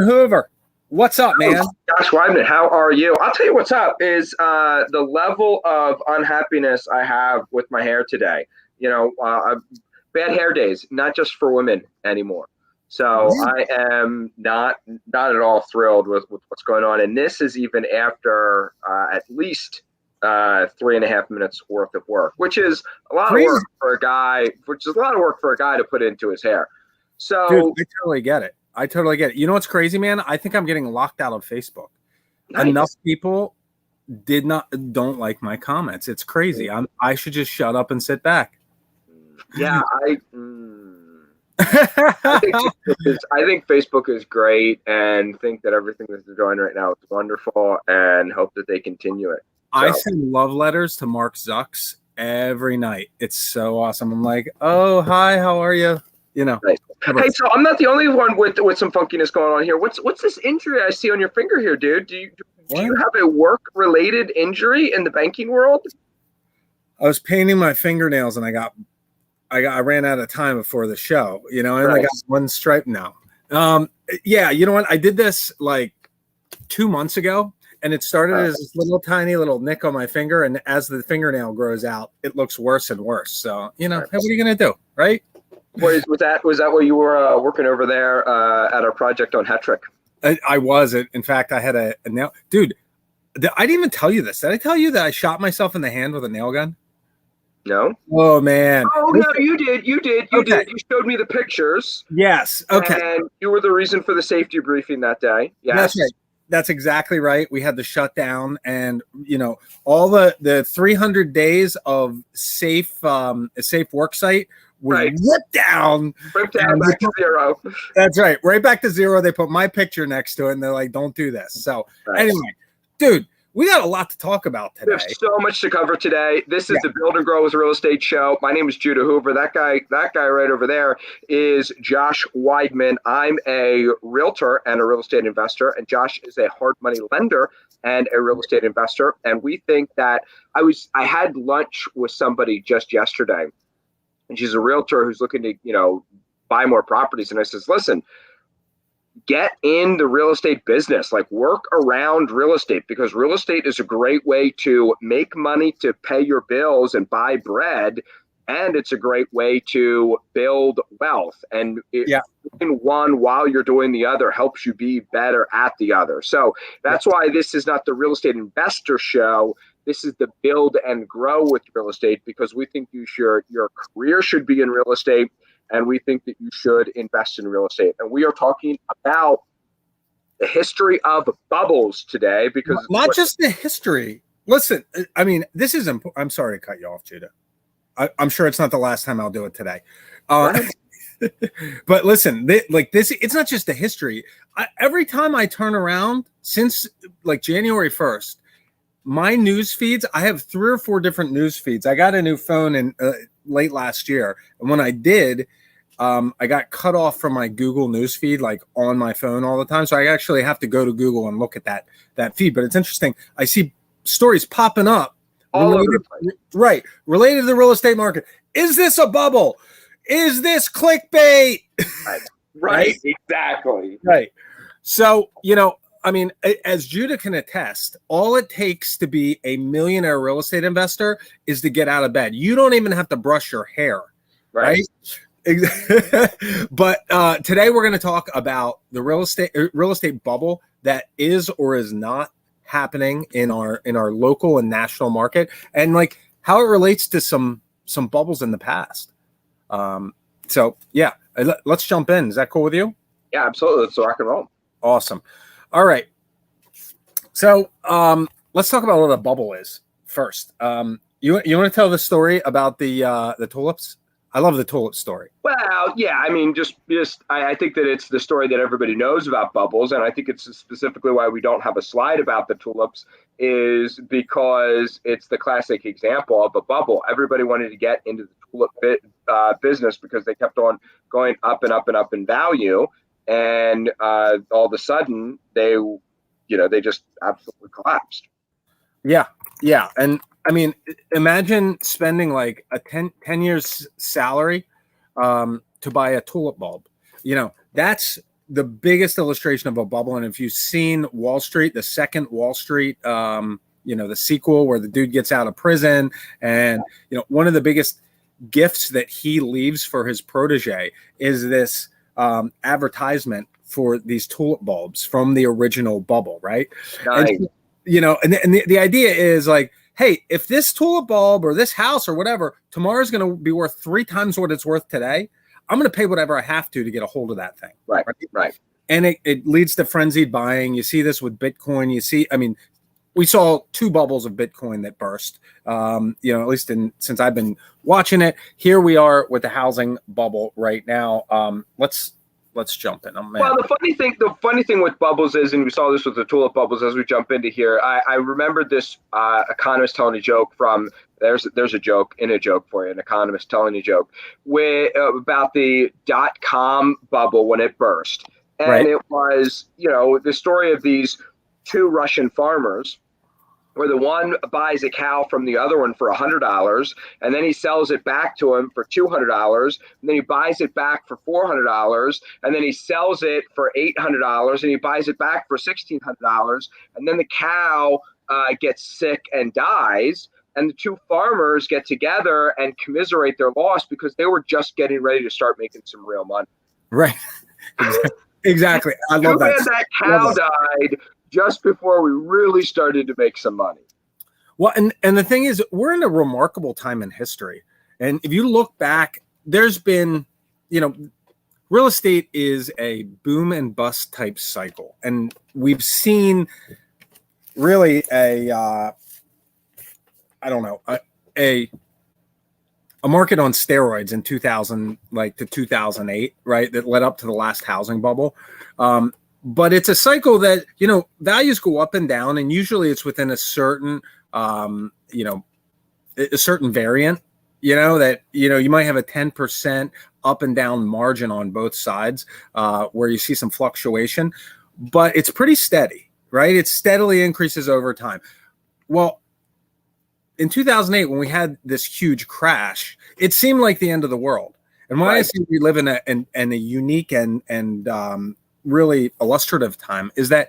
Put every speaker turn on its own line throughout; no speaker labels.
Hoover, what's up, man?
Josh Weidman, how are you? I'll tell you what's up is the level of unhappiness I have with my hair today. Bad hair days, not just for women anymore. So I am not at all thrilled with what's going on. And this is even after at least 3.5 minutes worth of work, which is a lot of work for a guy, to put into his hair. So,
dude, I totally get it. You know what's crazy, man? I think I'm getting locked out of Facebook. Nice. Enough people don't like my comments. It's crazy. I should just shut up and sit back.
Yeah, I think Facebook is great and think that everything that they're doing right now is wonderful and hope that they continue it. So.
I send love letters to Mark Zucks every night. It's so awesome. I'm like, oh, hi, how are you? You know.
Right. Hey, so I'm not the only one with some funkiness going on here. What's this injury I see on your finger here, dude? Do you have a work-related injury in the banking world?
I was painting my fingernails and I ran out of time before the show, and I got one stripe now. Yeah, you know what? I did this like 2 months ago, and it started as this tiny little nick on my finger, and as the fingernail grows out, it looks worse and worse. So, what are you gonna do, right?
Was that what you were working over there at our project on Hetrick?
I was. In fact, I had a nail. Dude, I didn't even tell you this. Did I tell you that I shot myself in the hand with a nail gun?
No.
Oh, man.
Oh, no, you did. You did. You showed me the pictures.
Yes. Okay.
And you were the reason for the safety briefing that day. Yes.
That's right. That's exactly right. We had the shutdown, and all the 300 days of safe work site was ripped down
back to zero.
That's right, right back to zero. They put my picture next to it, and they're like, "Don't do this." So anyway, dude, we got a lot to talk about today.
There's so much to cover today. This is the Build and Grow as a Real Estate Show. My name is Judah Hoover. That guy right over there is Josh Weidman. I'm a realtor and a real estate investor, and Josh is a hard money lender and a real estate investor. And we think that I had lunch with somebody just yesterday, and she's a realtor who's looking to buy more properties. And I says, listen, get in the real estate business, like work around real estate, because real estate is a great way to make money to pay your bills and buy bread. And it's a great way to build wealth. And doing one while you're doing the other helps you be better at the other. So that's why this is not the real estate investor show. This is the Build and Grow with real estate, because we think your career should be in real estate. And we think that you should invest in real estate. And we are talking about the history of bubbles today, because
not just the history. Listen, I mean, this is important. I'm sorry to cut you off, Judah. I'm sure it's not the last time I'll do it today. But listen, this, it's not just the history. Every time I turn around since like January 1st, my news feeds, I have 3 or 4 different news feeds. I got a new phone in late last year. And when I did, I got cut off from my Google news feed, like on my phone all the time. So I actually have to go to Google and look at that feed. But it's interesting. I see stories popping up related to the real estate market. Is this a bubble? Is this clickbait?
Right. Exactly.
Right. So, I mean, as Judah can attest, all it takes to be a millionaire real estate investor is to get out of bed. You don't even have to brush your hair, right? But today we're going to talk about the real estate bubble that is or is not happening in our local and national market, and like how it relates to some bubbles in the past. So yeah, let's jump in. Is that cool with you?
Yeah, absolutely. Let's rock and roll.
Awesome. All right. So let's talk about what a bubble is first. You want to tell the story about the tulips? I love the tulip story.
Well, yeah, I mean, I think that it's the story that everybody knows about bubbles, and I think it's specifically why we don't have a slide about the tulips is because it's the classic example of a bubble. Everybody wanted to get into the tulip business because they kept on going up and up and up in value, and all of a sudden they just absolutely collapsed.
Yeah, and I mean, imagine spending like a 10 years salary to buy a tulip bulb. That's the biggest illustration of a bubble. And if you've seen Wall Street, the second Wall Street, the sequel where the dude gets out of prison, and one of the biggest gifts that he leaves for his protege is this advertisement for these tulip bulbs from the original bubble, right?
Nice.
And the idea is like, hey, if this tulip bulb or this house or whatever tomorrow's going to be worth 3 times what it's worth today, I'm going to pay whatever I have to get a hold of that thing.
Right.
And it leads to frenzied buying. You see this with Bitcoin. We saw 2 bubbles of Bitcoin that burst, at least since I've been watching it. Here we are with the housing bubble right now. Let's jump in.
Well, the funny thing with bubbles is, and we saw this with the tulip bubbles as we jump into here. I remember this economist telling a joke from there's a joke in a joke for you, an economist telling a joke about the .com bubble when it burst, and It was the story of these 2 Russian farmers, where the one buys a cow from the other one for $100, and then he sells it back to him for $200, and then he buys it back for $400, and then he sells it for $800, and he buys it back for $1,600, and then the cow gets sick and dies, and the 2 farmers get together and commiserate their loss because they were just getting ready to start making some real money.
Right. Exactly. I love that.
That cow died just before we really started to make some money.
Well, and the thing is, we're in a remarkable time in history. And if you look back, there's been, real estate is a boom and bust type cycle. And we've seen really a market on steroids in 2000, to 2008, right? That led up to the last housing bubble. But it's a cycle that, values go up and down, and usually it's within a certain, a certain variant, that, you might have a 10% up and down margin on both sides, where you see some fluctuation, but it's pretty steady, right? It steadily increases over time. Well, in 2008, when we had this huge crash, it seemed like the end of the world. And why I say we live in a unique and really illustrative time is that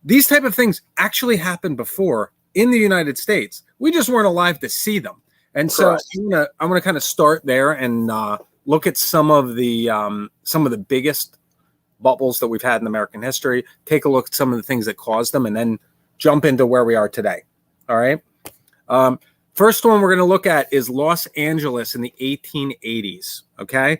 these type of things actually happened before in the United States. We just weren't alive to see them. And so I'm gonna kind of start there and look at some of the biggest bubbles that we've had in American history, take a look at some of the things that caused them, and then jump into where we are today. All right. First one we're going to look at is Los Angeles in the 1880s. Okay.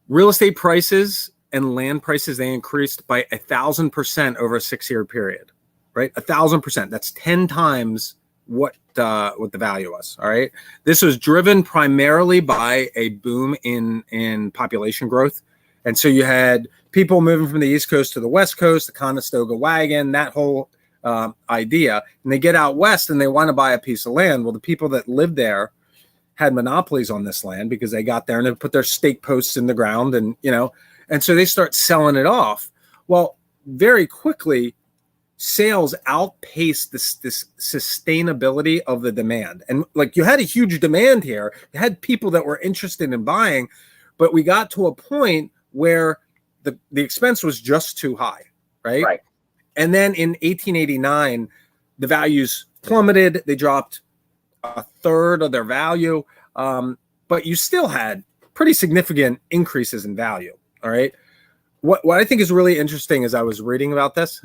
Real estate prices and land prices, they increased by 1,000% over a 6-year period, right? 1,000%. That's 10 times what the value was. All right. This was driven primarily by a boom in population growth. And so you had people moving from the East Coast to the West Coast, the Conestoga wagon, that whole idea. And they get out west and they want to buy a piece of land. Well, the people that lived there had monopolies on this land because they got there and they put their stake posts in the ground, and and so they start selling it off. Well, very quickly, sales outpaced this sustainability of the demand. And you had a huge demand here. You had people that were interested in buying, but we got to a point where the expense was just too high, right?
Right.
And then in 1889, the values plummeted. They dropped a third of their value, but you still had pretty significant increases in value. All right. What I think is really interesting as I was reading about this,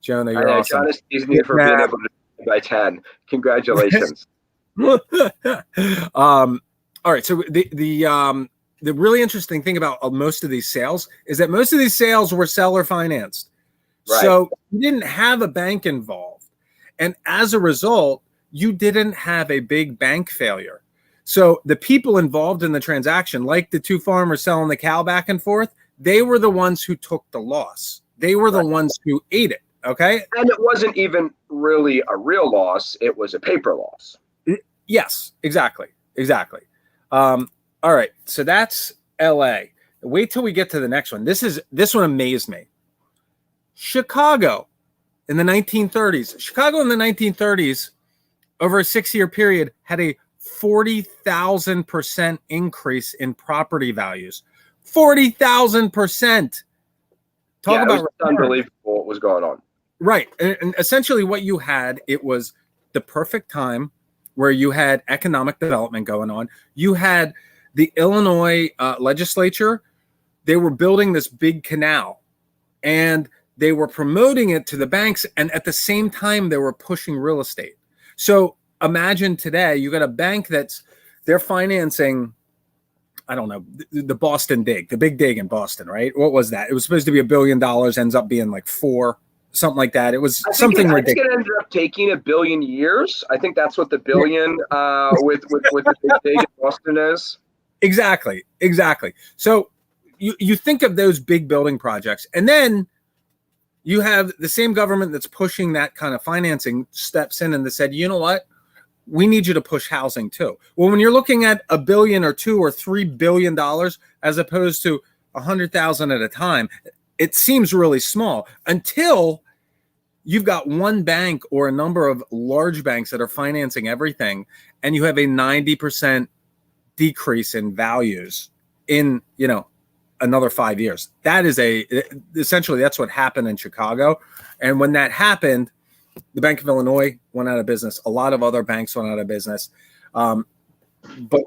Jonah, you're awesome.
John is teasing me for being able to do by 10. Congratulations.
All right. So the really interesting thing about most of these sales is that most of these sales were seller financed. Right. So you didn't have a bank involved. And as a result, you didn't have a big bank failure. So the people involved in the transaction, like the 2 farmers selling the cow back and forth, they were the ones who took the loss. They were the ones who ate it. Okay. And
it wasn't even really a real loss. It was a paper loss.
Yes, exactly. All right. So that's LA. Wait till we get to the next one. This one amazed me. Chicago in the 1930s. Chicago in the 1930s, over a 6-year period, had a 40,000% increase in property values. 40,000%. Talk about
it was unbelievable what was going on.
Right. And essentially what you had, it was the perfect time where you had economic development going on. You had the Illinois legislature. They were building this big canal and they were promoting it to the banks. And at the same time, they were pushing real estate. So imagine today, you got a bank they're financing, I don't know, the Boston Dig, the big dig in Boston, right? What was that? It was supposed to be $1 billion, ends up being like 4, something like that. It was something ridiculous. I think
it ended up taking 1 billion years. I think that's what the billion with the big dig in Boston is.
Exactly. So you think of those big building projects, and then you have the same government that's pushing that kind of financing steps in and they said, you know what? We need you to push housing too. Well, when you're looking at $1 billion or $2 or $3 billion as opposed to 100,000 at a time, it seems really small until you've got one bank or a number of large banks that are financing everything, and you have a 90% decrease in values in, another 5 years. That is essentially that's what happened in Chicago. And when that happened, the Bank of Illinois went out of business. A lot of other banks went out of business. But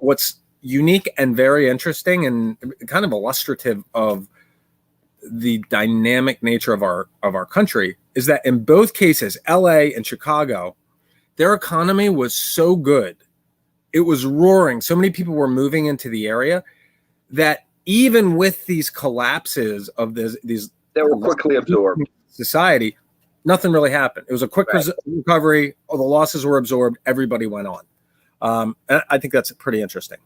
what's unique and very interesting and kind of illustrative of the dynamic nature of our country is that in both cases, LA and Chicago, their economy was so good. It was roaring. So many people were moving into the area that even with these collapses of these
they were quickly absorbed
society, nothing really happened. It was a quick recovery. All the losses were absorbed. Everybody went on. I think that's pretty interesting.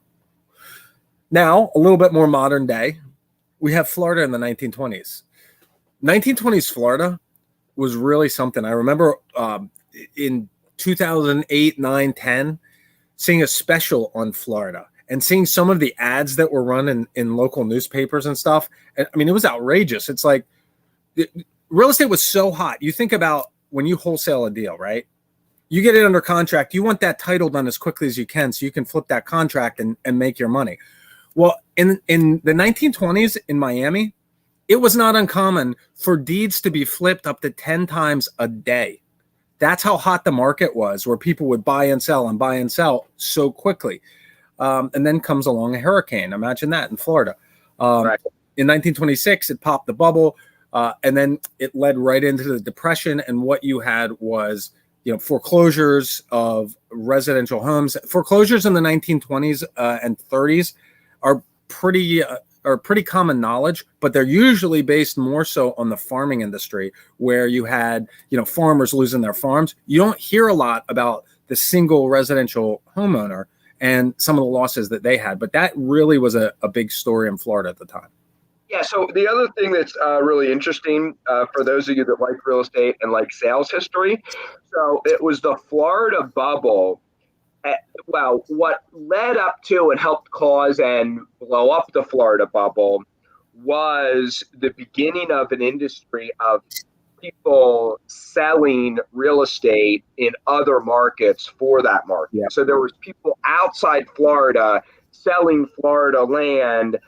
Now, a little bit more modern day, we have Florida in the 1920s. 1920s Florida was really something. I remember in 2008, 9, 10, seeing a special on Florida and seeing some of the ads that were run in local newspapers and stuff. And I mean, it was outrageous. It's like real estate was so hot. You think about when you wholesale a deal, right? You get it under contract. You want that title done as quickly as you can so you can flip that contract and make your money. Well, in the 1920s in Miami, it was not uncommon for deeds to be flipped up to 10 times a day. That's how hot the market was, where people would buy and sell so quickly. And then comes along a hurricane. Imagine that in Florida.
Right.
In 1926, it popped the bubble, and then it led right into the Depression. And what you had was, foreclosures of residential homes. Foreclosures in the 1920s and 30s are pretty common knowledge, but they're usually based more so on the farming industry, where you had, farmers losing their farms. You don't hear a lot about the single residential homeowner and some of the losses that they had. But that really was a big story in Florida at the time.
Yeah, so the other thing that's really interesting for those of you that like real estate and like sales history, so it was the Florida bubble. What led up to and helped cause and blow up the Florida bubble was the beginning of an industry of people selling real estate in other markets for that market. Yeah. So there was people outside Florida selling Florida land,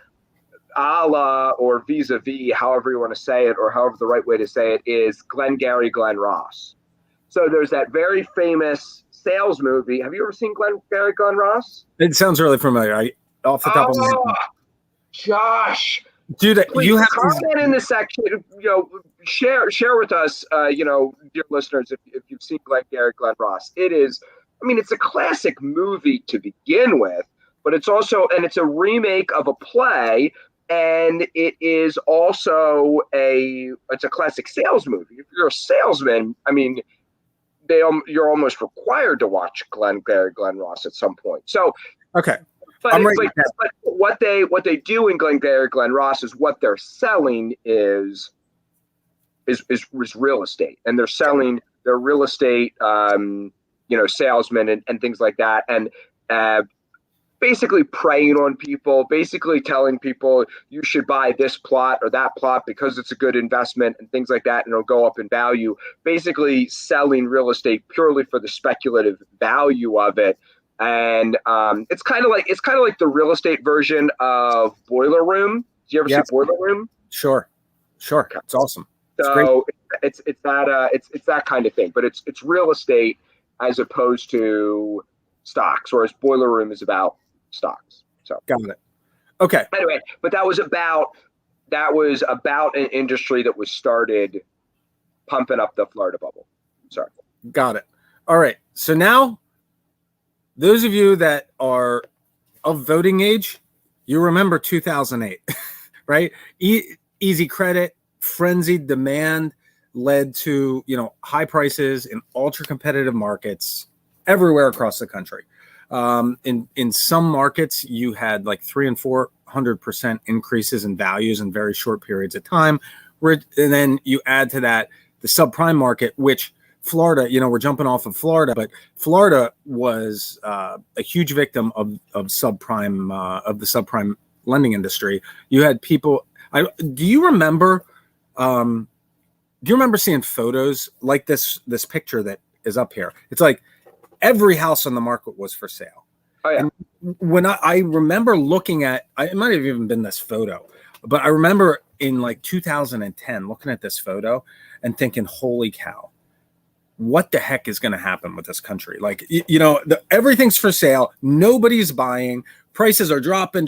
a la or vis-a-vis, however you want to say it, or however the right way to say it is, Glengarry Glen Ross. So there's that very famous sales movie. Have you ever seen Glengarry Glen Ross?
It sounds really familiar. Off the top of my head.
Josh,
dude,
please
you have
comment in the section. Share with us, dear listeners, if you've seen Glengarry Glen Ross. It is, it's a classic movie to begin with, but it's a remake of a play, and it is also it's a classic sales movie. If you're a salesman, you're almost required to watch Glengarry Glen Ross at some point. So,
okay.
But what they do in Glengarry Glen Ross is what they're selling is real estate, and they're selling their real estate, salesmen and things like that, and basically preying on people, basically telling people you should buy this plot or that plot because it's a good investment and things like that, and it'll go up in value. Basically selling real estate purely for the speculative value of it. And it's kind of like the real estate version of Boiler Room. Did you ever see Boiler Room?
Sure. Sure. It's awesome. It's great.
So it's that kind of thing, but it's real estate as opposed to stocks, whereas Boiler Room is about stocks. So
Got it. Okay.
anyway, but that was about an industry that was started pumping up the Florida bubble. Sorry.
Got it. All right. So now, those of you that are of voting age, you remember 2008, right? Easy credit, frenzied demand led to, high prices in ultra competitive markets everywhere across the country. In some markets, you had like 300 and 400% increases in values in very short periods of time. And then you add to that the subprime market, which Florida, we're jumping off of Florida, but Florida was a huge victim of subprime, of the subprime lending industry. You had people. Do you remember seeing photos like this picture that is up here? It's like every house on the market was for sale.
Oh yeah.
And when I remember looking at, it might have even been this photo, but I remember in like 2010 looking at this photo and thinking, holy cow, what the heck is going to happen with this country? Like, everything's for sale. Nobody's buying. Prices are dropping,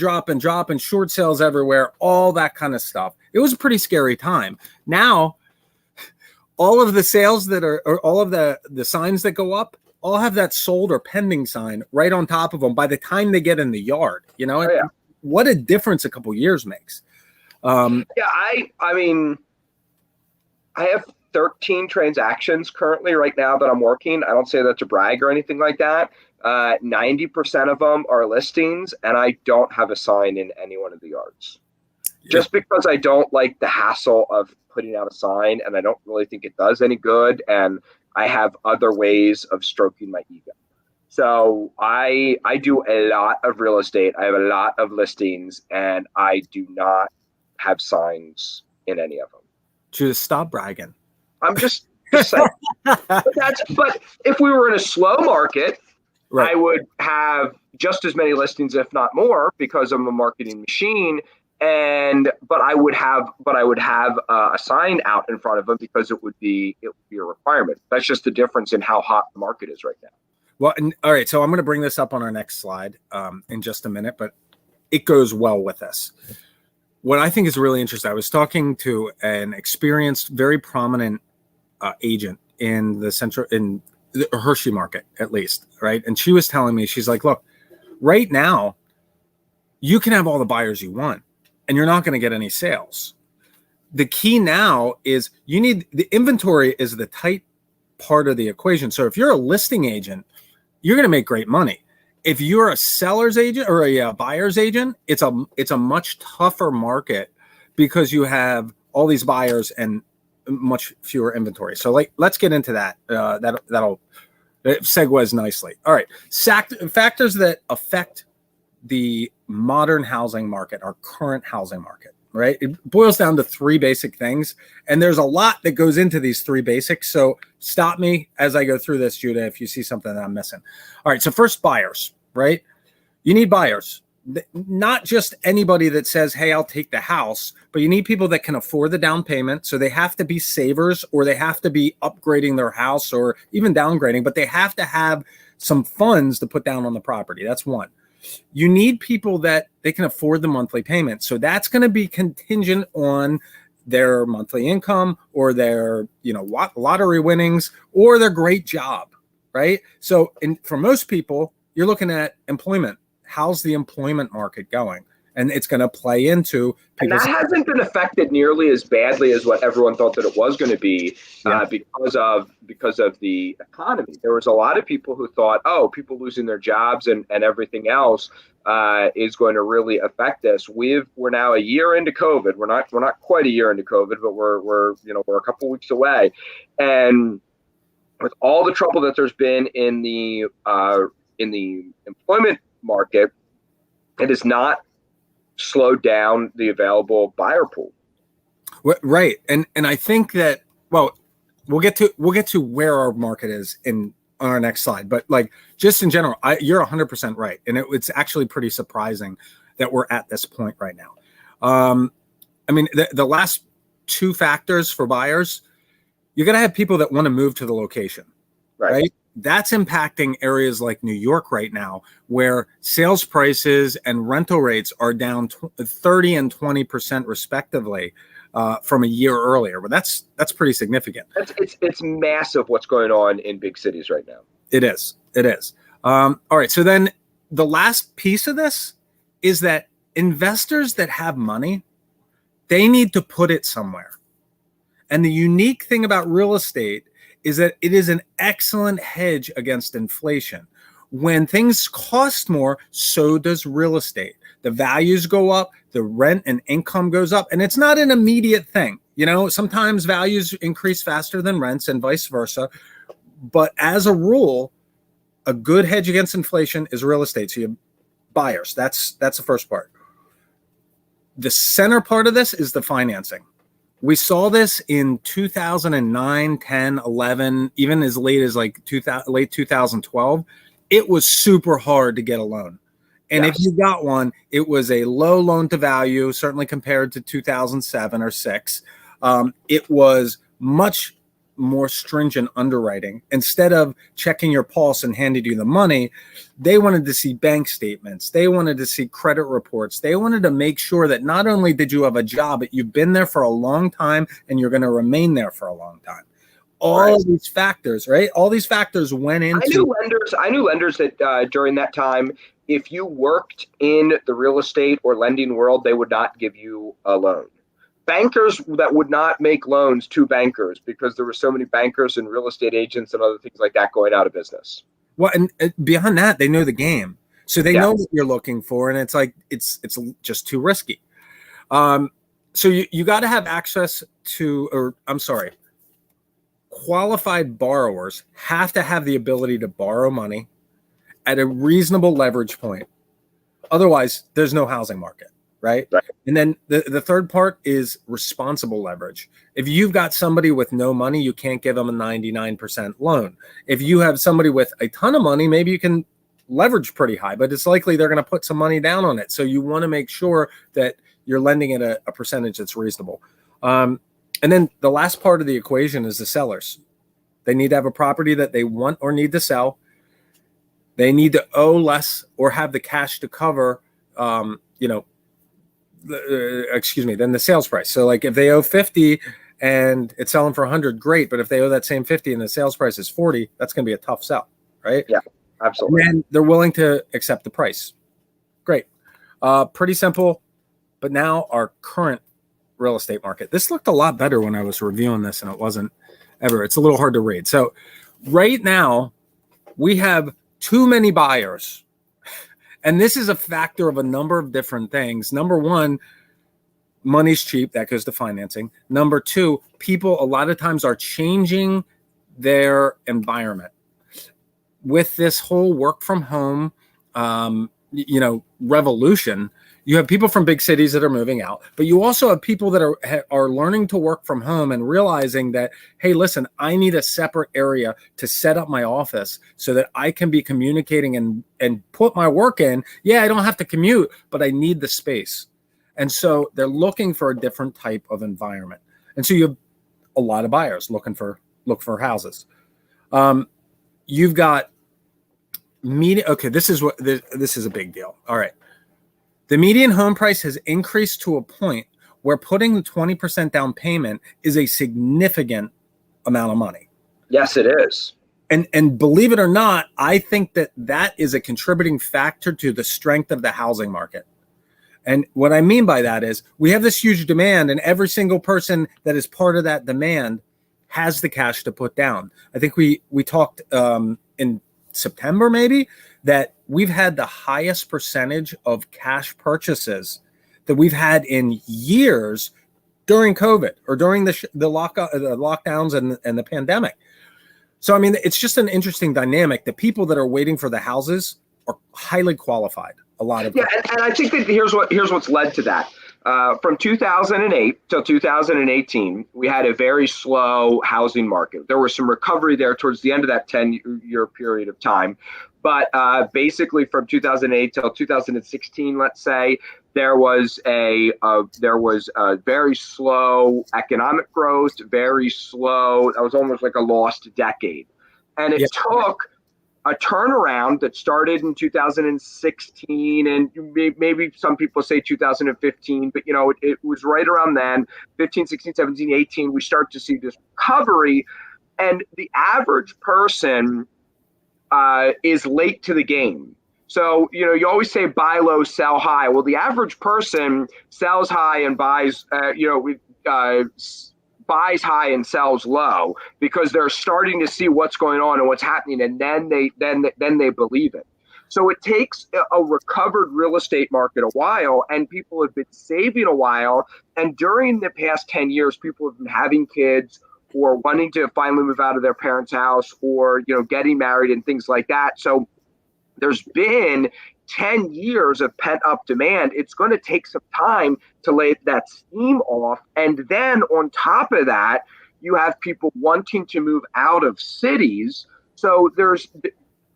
short sales everywhere, all that kind of stuff. It was a pretty scary time. Now, all of the sales or all of the signs that go up, all have that sold or pending sign right on top of them by the time they get in the yard.
Oh, yeah.
What a difference a couple years makes.
I mean, I have 13 transactions currently right now that I'm working. I don't say that to brag or anything like that. 90% of them are listings, and I don't have a sign in any one of the yards. Yeah. Just because I don't like the hassle of putting out a sign, and I don't really think it does any good, and I have other ways of stroking my ego. So I do a lot of real estate. I have a lot of listings, and I do not have signs in any of them.
Just stop bragging.
I'm just saying. But if we were in a slow market, right, I would have just as many listings, if not more, because I'm a marketing machine. But I would have a sign out in front of them because it would be a requirement. That's just the difference in how hot the market is right now.
Well, all right. So I'm going to bring this up on our next slide in just a minute, but it goes well with this. What I think is really interesting, I was talking to an experienced, very prominent agent in the Hershey market, at least, right? And she was telling me, she's like, look, right now, you can have all the buyers you want, and you're not going to get any sales. The key now is the inventory is the tight part of the equation. So if you're a listing agent, you're going to make great money. If you're a seller's agent or a buyer's agent, it's a much tougher market because you have all these buyers and much fewer inventory. So let's get into that. That'll segues nicely. All right. Factors that affect the modern housing market, our current housing market, right? It boils down to three basic things. And there's a lot that goes into these three basics. So stop me as I go through this, Judah, if you see something that I'm missing. All right. So first, buyers, right? You need buyers. Not just anybody that says, hey, I'll take the house, but you need people that can afford the down payment. So they have to be savers, or they have to be upgrading their house, or even downgrading, but they have to have some funds to put down on the property. That's one. You need people that they can afford the monthly payment. So that's going to be contingent on their monthly income, or their, lottery winnings, or their great job, right? So for most people, you're looking at employment. How's the employment market going? And it's going to play into
and that hasn't been affected nearly as badly as what everyone thought that it was going to be, because of the economy. There was a lot of people who thought, people losing their jobs and everything else is going to really affect us. We're now a year into COVID. We're not quite a year into COVID, but we're a couple weeks away, and with all the trouble that there's been in the employment market, it has not slowed down the available buyer pool.
Right. And I think that, we'll get to where our market is on our next slide, but just in general, you're 100% right. And it's actually pretty surprising that we're at this point right now. The last two factors for buyers. You're going to have people that want to move to the location, right? That's impacting areas like New York right now, where sales prices and rental rates are down 30 and 20% respectively from a year earlier. But that's pretty significant.
It's massive what's going on in big cities right now.
It is. All right. So then the last piece of this is that investors that have money, they need to put it somewhere. And the unique thing about real estate is that it is an excellent hedge against inflation. When things cost more, so does real estate. The values go up, the rent and income goes up, and it's not an immediate thing. Sometimes values increase faster than rents and vice versa. But as a rule, a good hedge against inflation is real estate. So you have buyers. That's the first part. The center part of this is the financing. We saw this in 2009, 10, 11, even as late as like late 2012. It was super hard to get a loan. And if you got one, it was a low loan to value, certainly compared to 2007 or 6. It was much more stringent underwriting. Instead of checking your pulse and handing you the money, they wanted to see bank statements. They wanted to see credit reports. They wanted to make sure that not only did you have a job, but you've been there for a long time and you're going to remain there for a long time. All of these factors, right? All these factors went into.
I knew lenders that during that time, if you worked in the real estate or lending world, they would not give you a loan. Bankers that would not make loans to bankers because there were so many bankers and real estate agents and other things like that going out of business.
Well, and beyond that, they know the game. So they know what you're looking for. And it's like, it's just too risky. So you got to have access to, qualified borrowers have to have the ability to borrow money at a reasonable leverage point. Otherwise, there's no housing market. Right. And then the third part is responsible leverage. If you've got somebody with no money, you can't give them a 99% loan. If you have somebody with a ton of money, maybe you can leverage pretty high, but it's likely they're going to put some money down on it. So you want to make sure that you're lending at a percentage that's reasonable. And then the last part of the equation is the sellers. They need to have a property that they want or need to sell. They need to owe less or have the cash to cover, than the sales price. So like if they owe 50 and it's selling for 100, great. But if they owe that same 50 and the sales price is 40, that's going to be a tough sell, right?
Yeah, absolutely.
And they're willing to accept the price. Great. Pretty simple. But now our current real estate market, this looked a lot better when I was reviewing this and it wasn't ever. It's a little hard to read. So right now we have too many buyers. And this is a factor of a number of different things. Number one, money's cheap. That goes to financing. Number two, people a lot of times are changing their environment. With this whole work from home, revolution, you have people from big cities that are moving out, but you also have people that are learning to work from home and realizing that, hey, listen, I need a separate area to set up my office so that I can be communicating and put my work in. Yeah, I don't have to commute, but I need the space. And so they're looking for a different type of environment. And so you have a lot of buyers look for houses. You've got median. Okay, this is a big deal. All right. The median home price has increased to a point where putting the 20% down payment is a significant amount of money.
Yes, it is.
And believe it or not, I think that is a contributing factor to the strength of the housing market. And what I mean by that is we have this huge demand, and every single person that is part of that demand has the cash to put down. I think we talked in September maybe that we've had the highest percentage of cash purchases that we've had in years during COVID or during the lockdowns and the pandemic. So, I mean, it's just an interesting dynamic. The people that are waiting for the houses are highly qualified. A lot of
and I think that here's what's led to that. From 2008 till 2018, we had a very slow housing market. There was some recovery there towards the end of that 10-year period of time. But basically, from 2008 till 2016, let's say, there was a very slow economic growth, very slow. That was almost like a lost decade, and it took a turnaround that started in 2016, and maybe some people say 2015, but it was right around then, 15, 16, 17, 18. We start to see this recovery, and the average person is late to the game. So, you always say buy low, sell high. Well, the average person sells high and buys, buys high and sells low because they're starting to see what's going on and what's happening, and then they believe it. So it takes a recovered real estate market a while, and people have been saving a while. And during the past 10 years, people have been having kids or wanting to finally move out of their parents' house, or getting married and things like that. So there's been 10 years of pent up demand. It's going to take some time to lay that steam off. And then on top of that, you have people wanting to move out of cities. So there's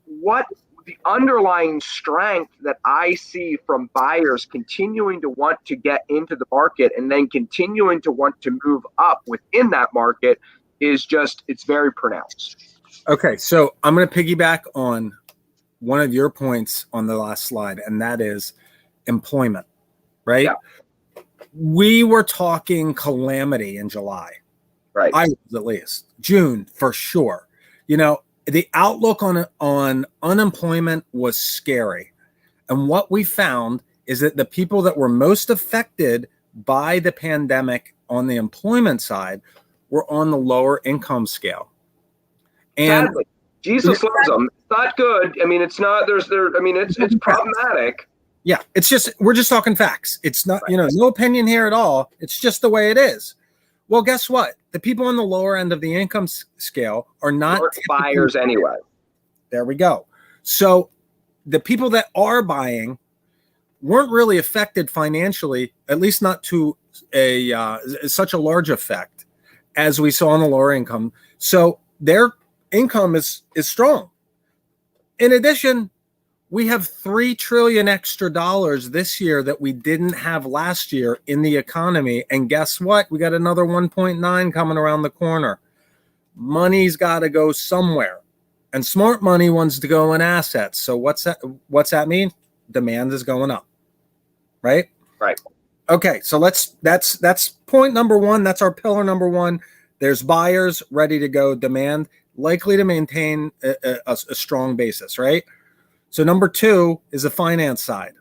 what the underlying strength that I see from buyers continuing to want to get into the market and then continuing to want to move up within that market is just, it's very pronounced.
Okay, so I'm going to piggyback on one of your points on the last slide, and that is employment, right? Yeah. We were talking calamity in July.
Right.
I was, at least. June, for sure. The outlook on unemployment was scary. And what we found is that the people that were most affected by the pandemic on the employment side were on the lower income scale. And
sadly, Jesus loves them. It's not good. I mean, it's not, it's problematic.
Yeah. It's just, we're just talking facts. It's not, no opinion here at all. It's just the way it is. Well, guess what? The people on the lower end of the income scale are not
buyers anyway.
There we go. So the people that are buying weren't really affected financially, at least not to such a large effect as we saw on the lower income. So their income is strong. In addition, we have $3 trillion extra dollars this year that we didn't have last year in the economy. And guess what? We got another 1.9 coming around the corner. Money's got to go somewhere, and smart money wants to go in assets. So what's that mean? Demand is going up, right?
Right.
Okay. So that's point number one. That's our pillar number one. There's buyers ready to go, demand likely to maintain a strong basis, right? So number two is the finance side.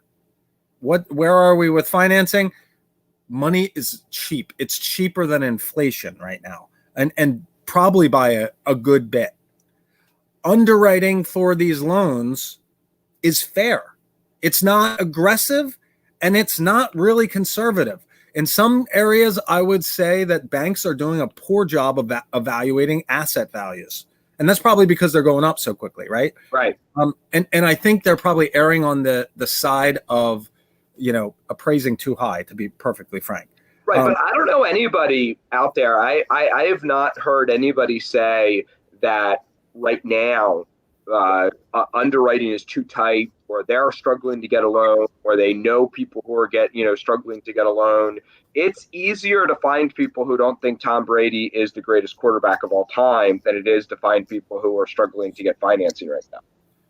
Where are we with financing? Money is cheap. It's cheaper than inflation right now, and probably by a good bit. Underwriting for these loans is fair. It's not aggressive, and it's not really conservative. In some areas, I would say that banks are doing a poor job of evaluating asset values. And that's probably because they're going up so quickly, right?
Right.
And I think they're probably erring on the side of, appraising too high, to be perfectly frank.
Right. But I don't know anybody out there. I have not heard anybody say that right now underwriting is too tight, or they're struggling to get a loan, or they know people who are struggling to get a loan. It's easier to find people who don't think Tom Brady is the greatest quarterback of all time than it is to find people who are struggling to get financing right now.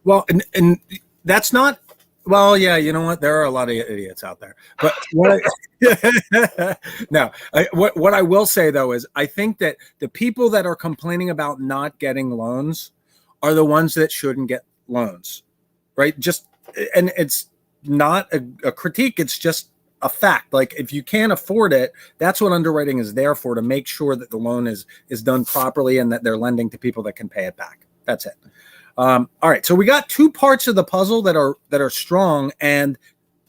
Well, and that's not, well, yeah, you know what? There are a lot of idiots out there. But what I will say, though, is I think that the people that are complaining about not getting loans are the ones that shouldn't get loans, right? And it's not a critique. It's just a fact. Like, if you can't afford it, that's what underwriting is there for, to make sure that the loan is done properly and that they're lending to people that can pay it back. That's it. All right. So we got two parts of the puzzle that are strong and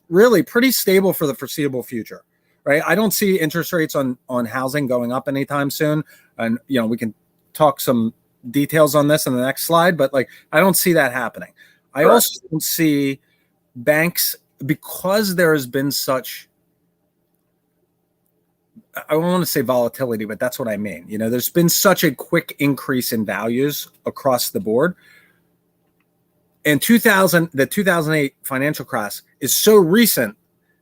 really pretty stable for the foreseeable future, right? I don't see interest rates on housing going up anytime soon. And, we can talk some details on this in the next slide, but I don't see that happening. I also don't see banks, because there has been such, I don't want to say volatility, but that's what I mean. There's been such a quick increase in values across the board. And the 2008 financial crash is so recent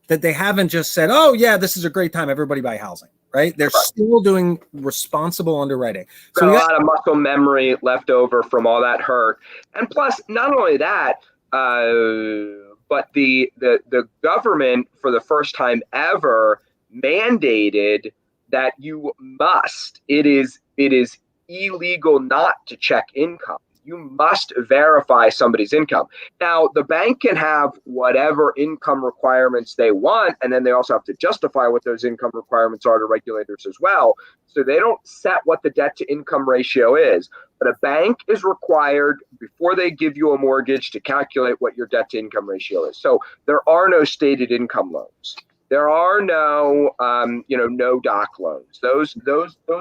that they haven't just said, "Oh yeah, this is a great time, everybody buy housing." Right? They're still doing responsible underwriting.
So got a lot of muscle memory left over from all that hurt, and plus, not only that, but the government for the first time ever mandated that it is illegal not to check income. You must verify somebody's income. Now, the bank can have whatever income requirements they want, and then they also have to justify what those income requirements are to regulators as well. So they don't set what the debt to income ratio is. But a bank is required, before they give you a mortgage, to calculate what your debt to income ratio is. So there are no stated income loans. There are no, no doc loans. Those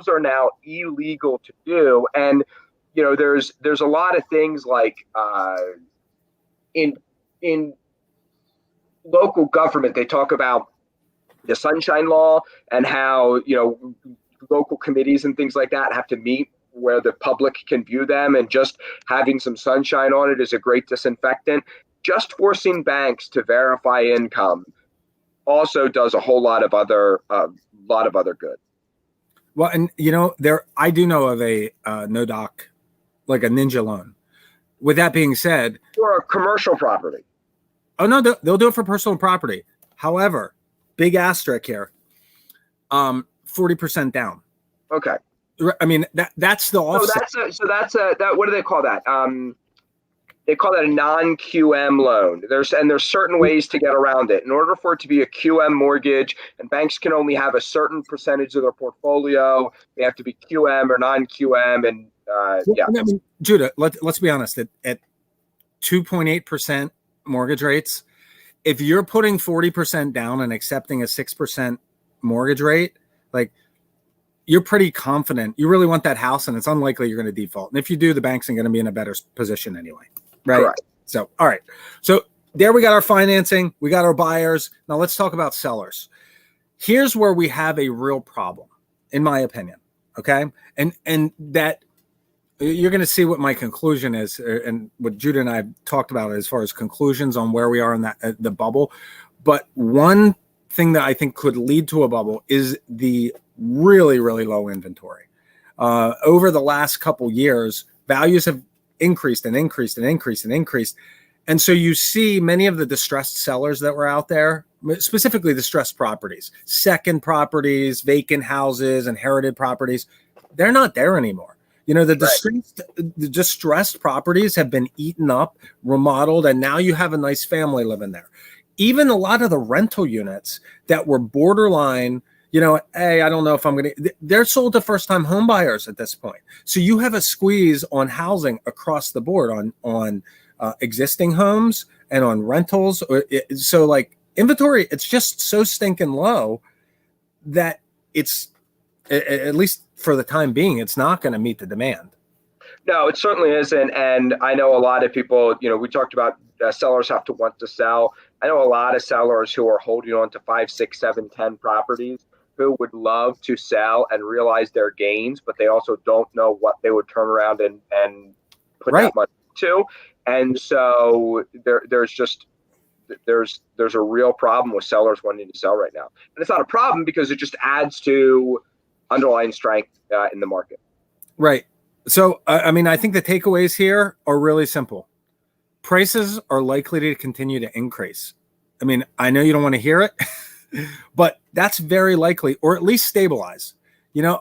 are now illegal to do. And there's a lot of things like in local government, they talk about the Sunshine Law and how local committees and things like that have to meet where the public can view them, and just having some sunshine on it is a great disinfectant. Just forcing banks to verify income also does a whole lot of other good.
Well, and I do know of a no doc, like a ninja loan. With that being said,
for a commercial property.
Oh no, they'll do it for personal property. However, big asterisk here, 40% down.
Okay.
I mean that's the offset.
So that's what do they call that? They call that a non-QM loan. There's certain ways to get around it. In order for it to be a QM mortgage, and banks can only have a certain percentage of their portfolio, they have to be QM or non-QM, and yeah.
I mean, Judah, let's be honest. At 2.8% mortgage rates, if you're putting 40% down and accepting a 6% mortgage rate, like, you're pretty confident you really want that house, and it's unlikely you're going to default. And if you do, the bank's going to be in a better position anyway. Right.
Correct.
So, all right. So there we got our financing. We got our buyers. Now let's talk about sellers. Here's where we have a real problem, in my opinion. Okay. And that you're going to see what my conclusion is, and what Judah and I have talked about as far as conclusions on where we are in the bubble. But one thing that I think could lead to a bubble is the really, really low inventory. Over the last couple years, values have increased and increased and increased and increased. And so you see many of the distressed sellers that were out there, specifically distressed properties, second properties, vacant houses, inherited properties, they're not there anymore. The distressed properties have been eaten up, remodeled, and now you have a nice family living there. Even a lot of the rental units that were borderline, hey, I don't know if I'm going to, they're sold to first-time home buyers at this point. So you have a squeeze on housing across the board on existing homes and on rentals. So like inventory, it's just so stinking low that it's, at least for the time being, it's not going to meet the demand.
No, it certainly isn't. And I know a lot of people, we talked about sellers have to want to sell. I know a lot of sellers who are holding on to 5, 6, 7, 10 properties who would love to sell and realize their gains, but they also don't know what they would turn around and put that money to. And so there's a real problem with sellers wanting to sell right now. And it's not a problem because it just adds to underlying strength in the market.
Right. So, I mean, I think the takeaways here are really simple. Prices are likely to continue to increase. I mean, I know you don't want to hear it, but that's very likely, or at least stabilize.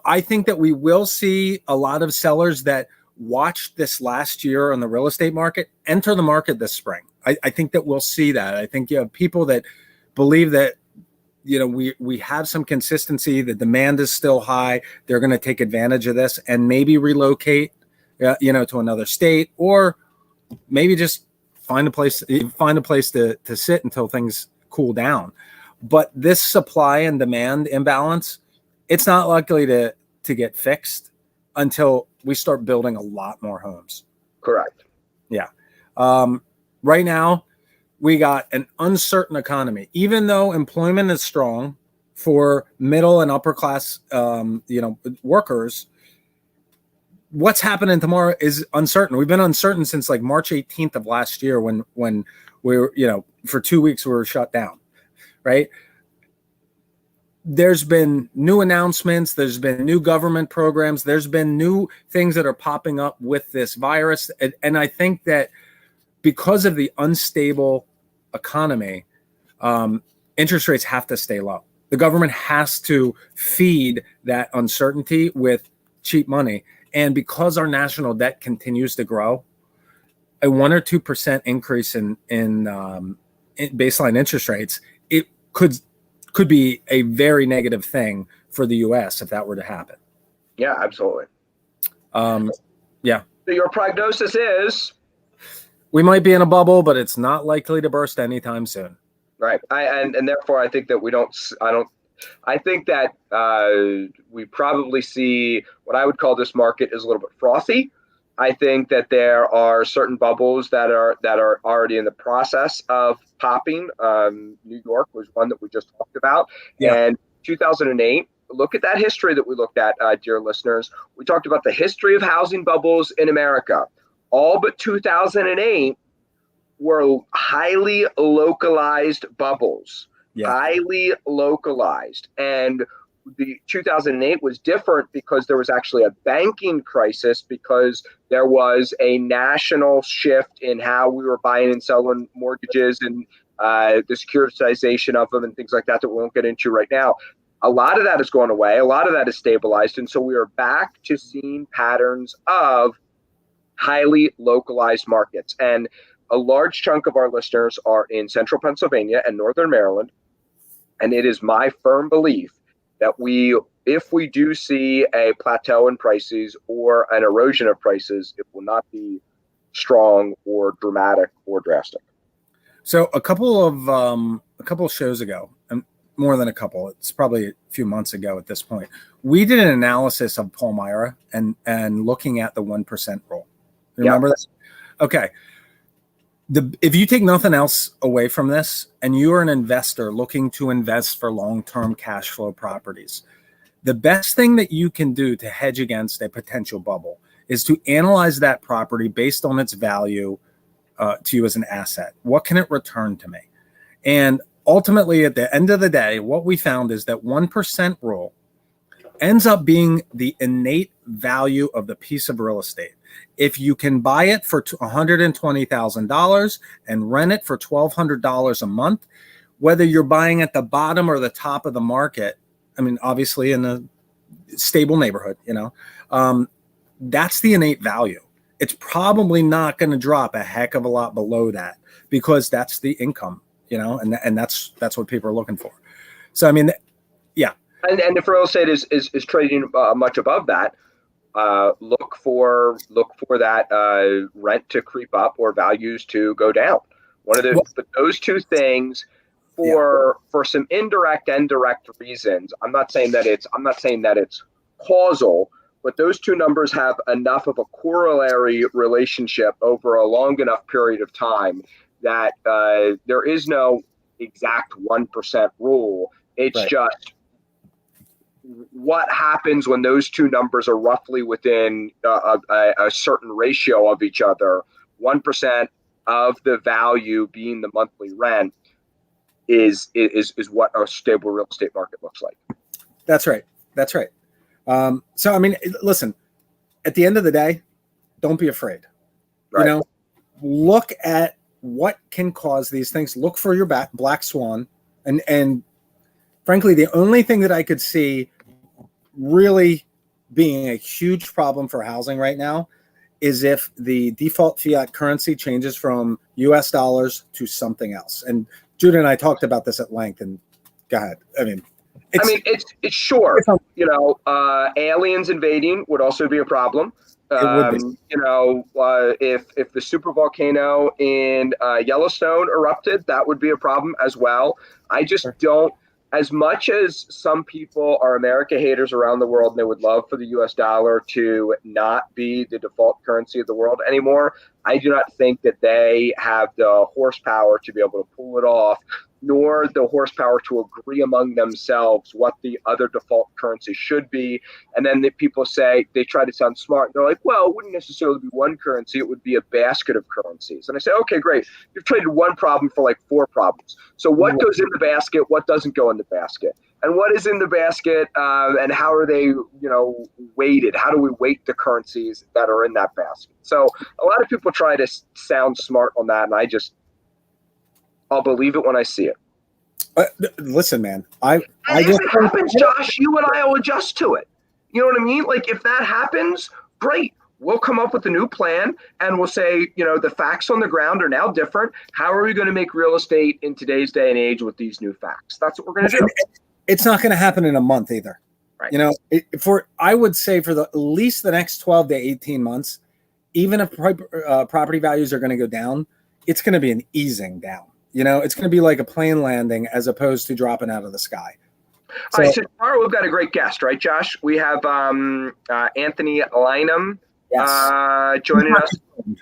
I think that we will see a lot of sellers that watched this last year on the real estate market enter the market this spring. I think that we'll see that. I think you have people that believe that, we have some consistency. The demand is still high. They're going to take advantage of this and maybe relocate, to another state, or maybe just find a place to sit until things cool down. But this supply and demand imbalance, it's not likely to get fixed until we start building a lot more homes.
Correct.
Yeah. Right now, we got an uncertain economy. Even though employment is strong for middle and upper class, workers, what's happening tomorrow is uncertain. We've been uncertain since like March 18th of last year when we were, for 2 weeks we were shut down, right? There's been new announcements. There's been new government programs. There's been new things that are popping up with this virus. And I think that because of the unstable economy, interest rates have to stay low. The government has to feed that uncertainty with cheap money. And because our national debt continues to grow, a 1 or 2% increase in baseline interest rates, it could be a very negative thing for the U.S. if that were to happen.
Yeah, absolutely.
Yeah.
So your prognosis is?
We might be in a bubble, but it's not likely to burst anytime soon.
Right. And therefore, I think that I think that we probably see what I would call this market is a little bit frothy. I think that there are certain bubbles that are already in the process of popping. New York was one that we just talked about. Yeah. And 2008, look at that history that we looked at, dear listeners. We talked about the history of housing bubbles in America. All but 2008 were highly localized bubbles. Yeah. Highly localized. And the 2008 was different because there was actually a banking crisis, because there was a national shift in how we were buying and selling mortgages and the securitization of them and things like that we won't get into right now. A lot of that has gone away. A lot of that is stabilized. And so we are back to seeing patterns of highly localized markets. And a large chunk of our listeners are in central Pennsylvania and northern Maryland. And it is my firm belief that if we do see a plateau in prices or an erosion of prices, it will not be strong or dramatic or drastic.
So a couple of shows ago, and more than a couple, it's probably a few months ago at this point, we did an analysis of Palmyra and looking at the 1% rule. Remember this? Okay. If you take nothing else away from this, and you are an investor looking to invest for long-term cash flow properties, the best thing that you can do to hedge against a potential bubble is to analyze that property based on its value to you as an asset. What can it return to me? And ultimately, at the end of the day, what we found is that 1% rule ends up being the innate value of the piece of real estate. If you can buy it for $120,000 and rent it for $1,200 a month, whether you're buying at the bottom or the top of the market, I mean, obviously in a stable neighborhood, that's the innate value. It's probably not going to drop a heck of a lot below that, because that's the income, and that's what people are looking for. So, I mean, yeah.
And if real estate is trading much above that, look for that rent to creep up or values to go down. But those two things for some indirect and direct reasons. I'm not saying that it's causal, but those two numbers have enough of a corollary relationship over a long enough period of time that there is no exact 1% rule. It's just what happens when those two numbers are roughly within a certain ratio of each other. 1% of the value being the monthly rent is what a stable real estate market looks like.
That's right. So, I mean, listen, at the end of the day, don't be afraid. Right. Look at what can cause these things. Look for your black swan. And frankly, the only thing that I could see really being a huge problem for housing right now is if the default fiat currency changes from US dollars to something else. And Judah and I talked about this at length, and go ahead.
It's sure. Aliens invading would also be a problem. It would be. If the super volcano in Yellowstone erupted, that would be a problem as well. I just don't. As much as some people are America haters around the world and they would love for the US dollar to not be the default currency of the world anymore, I do not think that they have the horsepower to be able to pull it off, nor the horsepower to agree among themselves what the other default currency should be. And then the people say, they try to sound smart. They're like, well, it wouldn't necessarily be one currency. It would be a basket of currencies. And I say, okay, great. You've traded one problem for like 4 problems. So what goes in the basket? What doesn't go in the basket? And what is in the basket, and how are they, weighted? How do we weight the currencies that are in that basket? So a lot of people try to sound smart on that, and I'll believe it when I see it.
Listen, man,
if it happens, Josh, you and I will adjust to it. You know what I mean? Like, if that happens, great. We'll come up with a new plan, and we'll say, the facts on the ground are now different. How are we going to make real estate in today's day and age with these new facts? That's what we're going to do.
It's not going to happen in a month either.
Right.
I would say for at least the next 12 to 18 months, even if property values are going to go down, it's going to be an easing down. It's going to be like a plane landing as opposed to dropping out of the sky.
All right, so tomorrow we've got a great guest, right, Josh? We have Anthony Lynham joining us.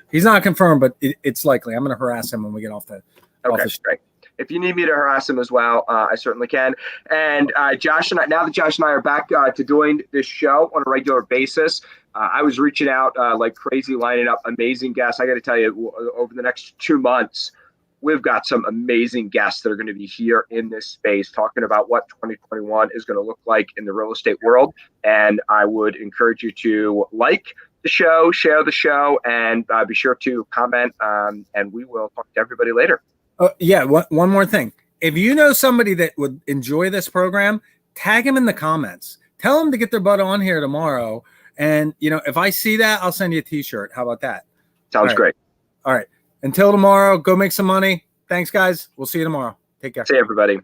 He's not confirmed, but it's likely. I'm going to harass him when we get off the
show. Great. If you need me to harass him as well, I certainly can. And Josh and I, now that Josh and I are back to doing this show on a regular basis, I was reaching out like crazy, lining up amazing guests. I got to tell you, over the next 2 months, we've got some amazing guests that are going to be here in this space talking about what 2021 is going to look like in the real estate world. And I would encourage you to like the show, share the show, and be sure to comment. And we will talk to everybody later.
One more thing. If you know somebody that would enjoy this program, tag them in the comments. Tell them to get their butt on here tomorrow. And, if I see that, I'll send you a t-shirt. How about that?
Sounds great.
All right. Until tomorrow, go make some money. Thanks, guys. We'll see you tomorrow. Take care.
See you, everybody.